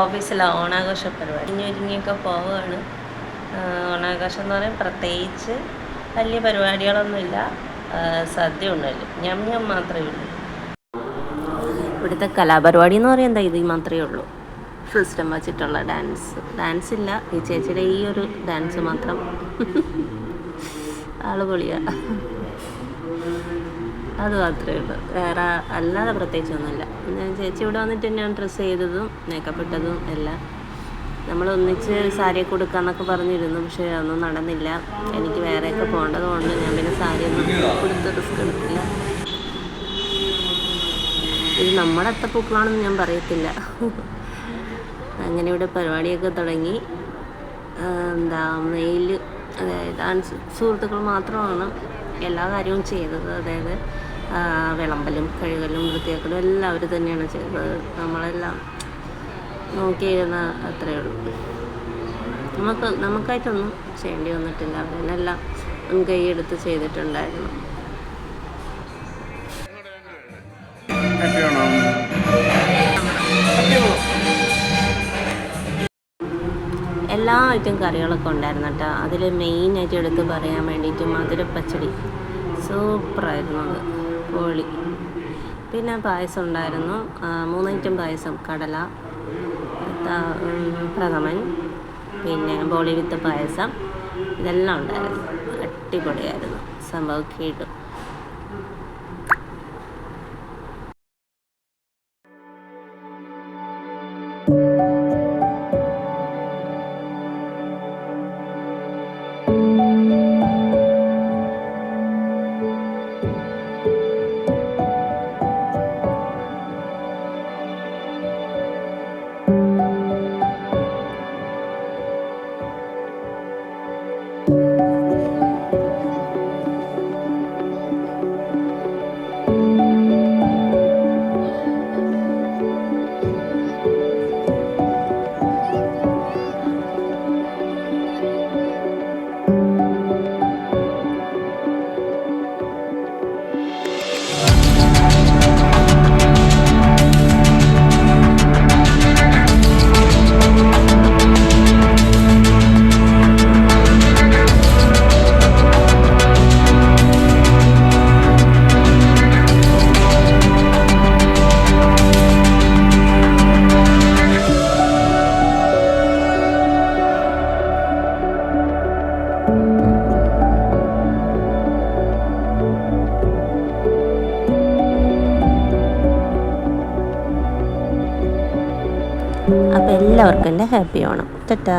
ഓഫീസിലെ ഓണാഘോഷ പരിപാടി ഒരുങ്ങിയൊക്കെ പോവുകയാണ്. ഓണാഘോഷം എന്ന് പറയുമ്പോൾ പ്രത്യേകിച്ച് വലിയ പരിപാടികളൊന്നുമില്ല. സദ്യ ഉണ്ടല്ലോ, ഞം ഞം മാത്രമേ ഉള്ളൂ. ഇവിടുത്തെ കലാപരിപാടി എന്ന് പറയുന്നത് ഇത് മാത്രമേ ഉള്ളൂ. സിസ്റ്റം വച്ചിട്ടുള്ള ഡാൻസ് ഇല്ല. ഈ ചേച്ചിയുടെ ഈ ഒരു ഡാൻസ് മാത്രം ആള് പൊളിയാ. അത് മാത്രമേ ഉള്ളൂ, വേറെ അല്ലാതെ പ്രത്യേകിച്ചൊന്നുമില്ല. ചേച്ചി ഇവിടെ വന്നിട്ട് ഞാൻ ഡ്രസ്സ് ചെയ്തതും മേക്കപ്പ് ഇട്ടതും എല്ലാം നമ്മളൊന്നിച്ച് സാരിയൊക്കെ കൊടുക്കാമെന്നൊക്കെ പറഞ്ഞിരുന്നു. പക്ഷേ അതൊന്നും നടന്നില്ല. എനിക്ക് വേറെയൊക്കെ പോകേണ്ടത് കൊണ്ട് ഞാൻ പിന്നെ സാരിയൊന്നും കൊടുത്ത് റിസ്ക് എടുത്തില്ല. ഇത് നമ്മുടെ അത്തപ്പൂക്കളാണെന്ന് ഞാൻ പറയത്തില്ല. അങ്ങനെ ഇവിടെ പരിപാടിയൊക്കെ തുടങ്ങി. മെയിൽ, അതായത് സുഹൃത്തുക്കൾ മാത്രമാണ് എല്ലാ കാര്യവും ചെയ്തത്. അതായത് വിളമ്പലും കഴുകലും വൃത്തിയാക്കലും എല്ലാം അവർ തന്നെയാണ് ചെയ്തത്. നമ്മളെല്ലാം നോക്കിയിരുന്ന അത്രയേ ഉള്ളൂ. നമുക്കായിട്ടൊന്നും ചെയ്യേണ്ടി വന്നിട്ടില്ല. അവരെല്ലാം മുൻകൈയെടുത്ത് ചെയ്തിട്ടുണ്ടായിരുന്നു. എല്ലാ ഐറ്റം കറികളൊക്കെ ഉണ്ടായിരുന്നു കേട്ടോ. അതിൽ മെയിനായിട്ട് എടുത്ത് പറയാൻ വേണ്ടിയിട്ട് മധുരപ്പച്ചടി സൂപ്പറായിരുന്നു, അത് പൊളി. പിന്നെ പായസം ഉണ്ടായിരുന്നു, 3 ഐറ്റം പായസം: കടല, പ്രഥമൻ, പിന്നെ ബോളി വിത്ത് പായസം. ഇതെല്ലാം ഉണ്ടായിരുന്നു. അടിപൊളിയായിരുന്നു സംഭവം. കേട്ടു. അപ്പോൾ എല്ലാവർക്കും എൻ്റെ ഹാപ്പി ഓണം. ടാറ്റാ.